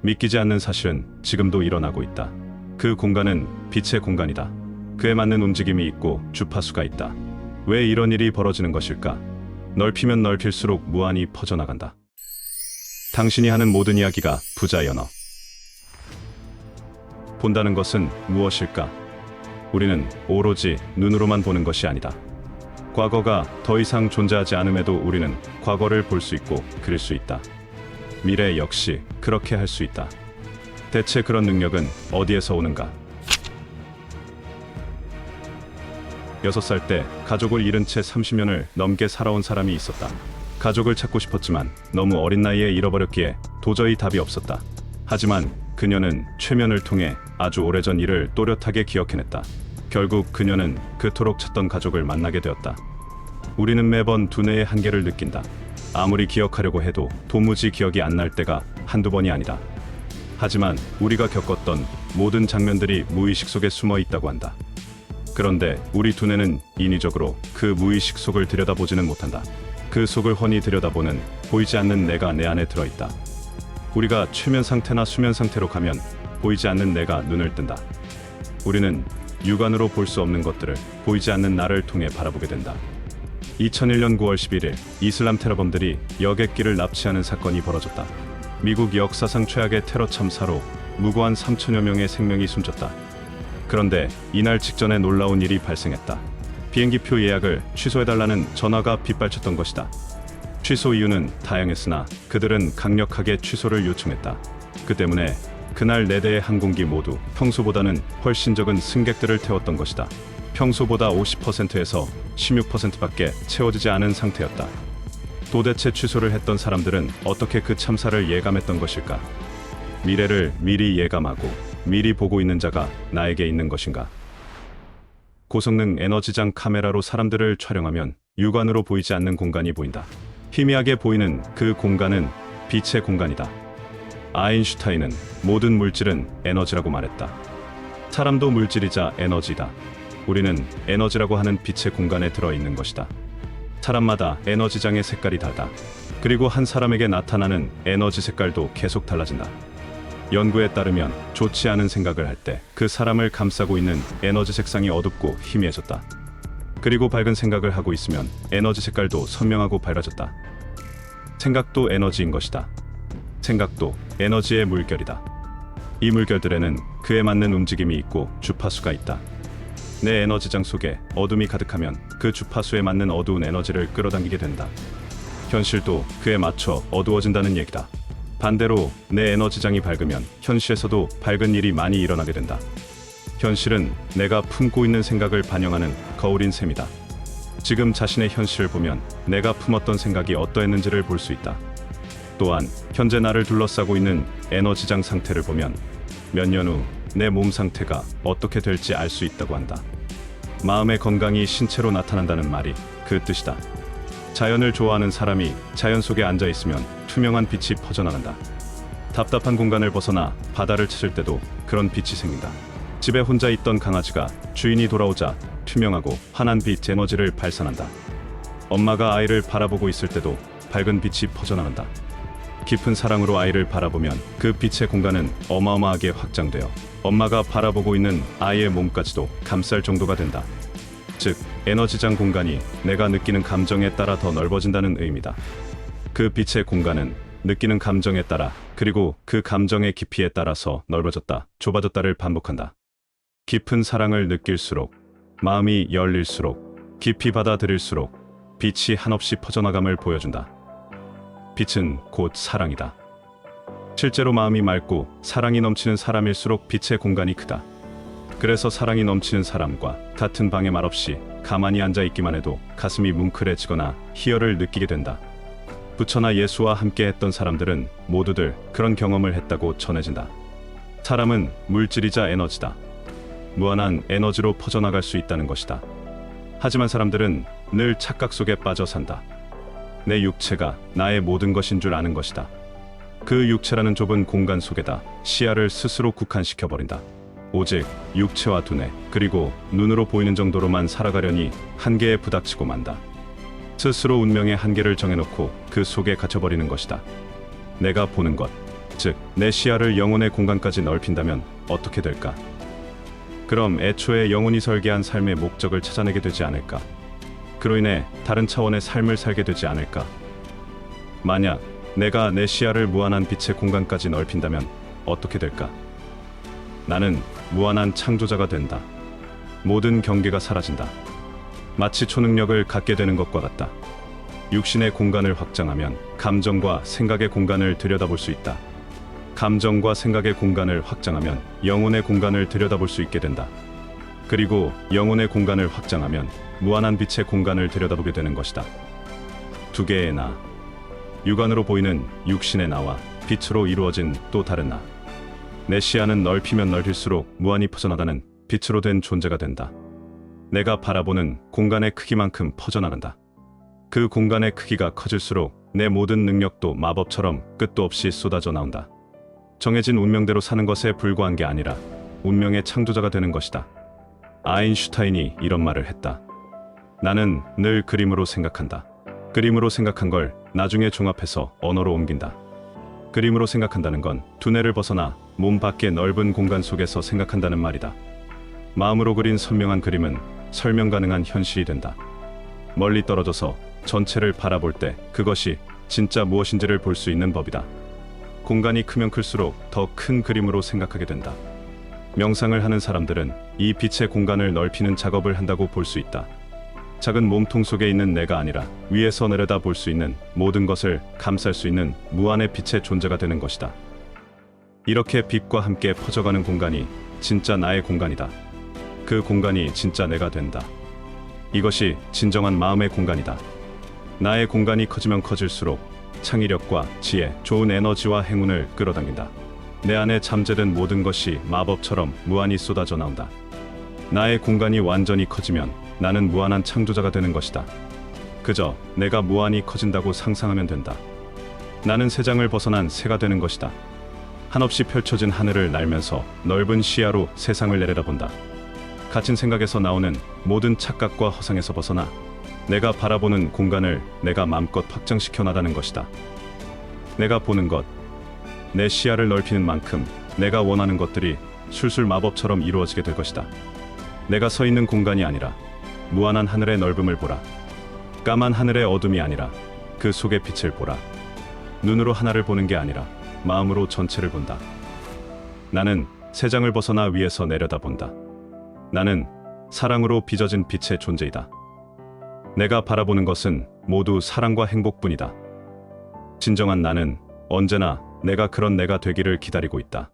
믿기지 않는 사실은 지금도 일어나고 있다. 그 공간은 빛의 공간이다. 그에 맞는 움직임이 있고 주파수가 있다. 왜 이런 일이 벌어지는 것일까? 넓히면 넓힐수록 무한히 퍼져나간다. 당신이 하는 모든 이야기가 부자 연어. 본다는 것은 무엇일까? 우리는 오로지 눈으로만 보는 것이 아니다. 과거가 더 이상 존재하지 않음에도 우리는 과거를 볼 수 있고 그릴 수 있다. 미래 역시 그렇게 할 수 있다. 대체 그런 능력은 어디에서 오는가? 6살 때 가족을 잃은 채 30년을 넘게 살아온 사람이 있었다. 가족을 찾고 싶었지만 너무 어린 나이에 잃어버렸기에 도저히 답이 없었다. 하지만 그녀는 최면을 통해 아주 오래전 일을 또렷하게 기억해냈다. 결국 그녀는 그토록 찾던 가족을 만나게 되었다. 우리는 매번 두뇌의 한계를 느낀다. 아무리 기억하려고 해도 도무지 기억이 안 날 때가 한두 번이 아니다. 하지만 우리가 겪었던 모든 장면들이 무의식 속에 숨어 있다고 한다. 그런데 우리 두뇌는 인위적으로 그 무의식 속을 들여다보지는 못한다. 그 속을 훤히 들여다보는 보이지 않는 내가 내 안에 들어있다. 우리가 최면 상태나 수면 상태로 가면 보이지 않는 내가 눈을 뜬다. 우리는 육안으로 볼 수 없는 것들을 보이지 않는 나를 통해 바라보게 된다. 2001년 9월 11일 이슬람 테러범들이 여객기를 납치하는 사건이 벌어졌다. 미국 역사상 최악의 테러 참사로 무고한 3천여 명의 생명이 숨졌다. 그런데 이날 직전에 놀라운 일이 발생했다. 비행기표 예약을 취소해달라는 전화가 빗발쳤던 것이다. 취소 이유는 다양했으나 그들은 강력하게 취소를 요청했다. 그 때문에 그날 4대의 항공기 모두 평소보다는 훨씬 적은 승객들을 태웠던 것이다. 평소보다 50%에서 16%밖에 채워지지 않은 상태였다. 도대체 취소를 했던 사람들은 어떻게 그 참사를 예감했던 것일까? 미래를 미리 예감하고 미리 보고 있는 자가 나에게 있는 것인가? 고성능 에너지장 카메라로 사람들을 촬영하면 육안으로 보이지 않는 공간이 보인다. 희미하게 보이는 그 공간은 빛의 공간이다. 아인슈타인은 모든 물질은 에너지라고 말했다. 사람도 물질이자 에너지다. 우리는 에너지라고 하는 빛의 공간에 들어있는 것이다. 사람마다 에너지장의 색깔이 달다. 그리고 한 사람에게 나타나는 에너지 색깔도 계속 달라진다. 연구에 따르면 좋지 않은 생각을 할 때 그 사람을 감싸고 있는 에너지 색상이 어둡고 희미해졌다. 그리고 밝은 생각을 하고 있으면 에너지 색깔도 선명하고 밝아졌다. 생각도 에너지인 것이다. 생각도 에너지의 물결이다. 이 물결들에는 그에 맞는 움직임이 있고 주파수가 있다. 내 에너지장 속에 어둠이 가득하면 그 주파수에 맞는 어두운 에너지를 끌어당기게 된다. 현실도 그에 맞춰 어두워진다는 얘기다. 반대로 내 에너지장이 밝으면 현실에서도 밝은 일이 많이 일어나게 된다. 현실은 내가 품고 있는 생각을 반영하는 거울인 셈이다. 지금 자신의 현실을 보면 내가 품었던 생각이 어떠했는지를 볼 수 있다. 또한 현재 나를 둘러싸고 있는 에너지장 상태를 보면 몇 년 후 내 몸 상태가 어떻게 될지 알 수 있다고 한다. 마음의 건강이 신체로 나타난다는 말이 그 뜻이다. 자연을 좋아하는 사람이 자연 속에 앉아 있으면 투명한 빛이 퍼져나간다. 답답한 공간을 벗어나 바다를 찾을 때도 그런 빛이 생긴다. 집에 혼자 있던 강아지가 주인이 돌아오자 투명하고 환한 빛 에너지를 발산한다. 엄마가 아이를 바라보고 있을 때도 밝은 빛이 퍼져나간다. 깊은 사랑으로 아이를 바라보면 그 빛의 공간은 어마어마하게 확장되어 엄마가 바라보고 있는 아이의 몸까지도 감쌀 정도가 된다. 즉, 에너지장 공간이 내가 느끼는 감정에 따라 더 넓어진다는 의미다. 그 빛의 공간은 느끼는 감정에 따라 그리고 그 감정의 깊이에 따라서 넓어졌다, 좁아졌다를 반복한다. 깊은 사랑을 느낄수록, 마음이 열릴수록, 깊이 받아들일수록 빛이 한없이 퍼져나감을 보여준다. 빛은 곧 사랑이다. 실제로 마음이 맑고 사랑이 넘치는 사람일수록 빛의 공간이 크다. 그래서 사랑이 넘치는 사람과 같은 방에 말없이 가만히 앉아 있기만 해도 가슴이 뭉클해지거나 희열을 느끼게 된다. 부처나 예수와 함께 했던 사람들은 모두들 그런 경험을 했다고 전해진다. 사람은 물질이자 에너지다. 무한한 에너지로 퍼져나갈 수 있다는 것이다. 하지만 사람들은 늘 착각 속에 빠져 산다. 내 육체가 나의 모든 것인 줄 아는 것이다. 그 육체라는 좁은 공간 속에다 시야를 스스로 국한시켜버린다. 오직 육체와 두뇌 그리고 눈으로 보이는 정도로만 살아가려니 한계에 부닥치고 만다. 스스로 운명의 한계를 정해놓고 그 속에 갇혀버리는 것이다. 내가 보는 것, 즉, 내 시야를 영혼의 공간까지 넓힌다면 어떻게 될까? 그럼 애초에 영혼이 설계한 삶의 목적을 찾아내게 되지 않을까? 그로 인해 다른 차원의 삶을 살게 되지 않을까? 만약 내가 내 시야를 무한한 빛의 공간까지 넓힌다면 어떻게 될까? 나는 무한한 창조자가 된다. 모든 경계가 사라진다. 마치 초능력을 갖게 되는 것과 같다. 육신의 공간을 확장하면 감정과 생각의 공간을 들여다볼 수 있다. 감정과 생각의 공간을 확장하면 영혼의 공간을 들여다볼 수 있게 된다. 그리고 영혼의 공간을 확장하면 무한한 빛의 공간을 들여다보게 되는 것이다. 두 개의 나, 육안으로 보이는 육신의 나와 빛으로 이루어진 또 다른 나. 내 시야는 넓히면 넓힐수록 무한히 퍼져나가는 빛으로 된 존재가 된다. 내가 바라보는 공간의 크기만큼 퍼져나간다. 그 공간의 크기가 커질수록 내 모든 능력도 마법처럼 끝도 없이 쏟아져 나온다. 정해진 운명대로 사는 것에 불과한 게 아니라 운명의 창조자가 되는 것이다. 아인슈타인이 이런 말을 했다. 나는 늘 그림으로 생각한다. 그림으로 생각한 걸 나중에 종합해서 언어로 옮긴다. 그림으로 생각한다는 건 두뇌를 벗어나 몸 밖의 넓은 공간 속에서 생각한다는 말이다. 마음으로 그린 선명한 그림은 설명 가능한 현실이 된다. 멀리 떨어져서 전체를 바라볼 때 그것이 진짜 무엇인지를 볼 수 있는 법이다. 공간이 크면 클수록 더 큰 그림으로 생각하게 된다. 명상을 하는 사람들은 이 빛의 공간을 넓히는 작업을 한다고 볼 수 있다. 작은 몸통 속에 있는 내가 아니라 위에서 내려다 볼 수 있는 모든 것을 감쌀 수 있는 무한의 빛의 존재가 되는 것이다. 이렇게 빛과 함께 퍼져가는 공간이 진짜 나의 공간이다. 그 공간이 진짜 내가 된다. 이것이 진정한 마음의 공간이다. 나의 공간이 커지면 커질수록 창의력과 지혜, 좋은 에너지와 행운을 끌어당긴다. 내 안에 잠재된 모든 것이 마법처럼 무한히 쏟아져 나온다. 나의 공간이 완전히 커지면 나는 무한한 창조자가 되는 것이다. 그저 내가 무한히 커진다고 상상하면 된다. 나는 세상을 벗어난 새가 되는 것이다. 한없이 펼쳐진 하늘을 날면서 넓은 시야로 세상을 내려다본다. 갇힌 생각에서 나오는 모든 착각과 허상에서 벗어나 내가 바라보는 공간을 내가 마음껏 확장시켜 나가는 것이다. 내가 보는 것, 내 시야를 넓히는 만큼 내가 원하는 것들이 술술 마법처럼 이루어지게 될 것이다. 내가 서 있는 공간이 아니라 무한한 하늘의 넓음을 보라. 까만 하늘의 어둠이 아니라 그 속의 빛을 보라. 눈으로 하나를 보는 게 아니라 마음으로 전체를 본다. 나는 세상을 벗어나 위에서 내려다본다. 나는 사랑으로 빚어진 빛의 존재이다. 내가 바라보는 것은 모두 사랑과 행복뿐이다. 진정한 나는 언제나 내가 그런 내가 되기를 기다리고 있다.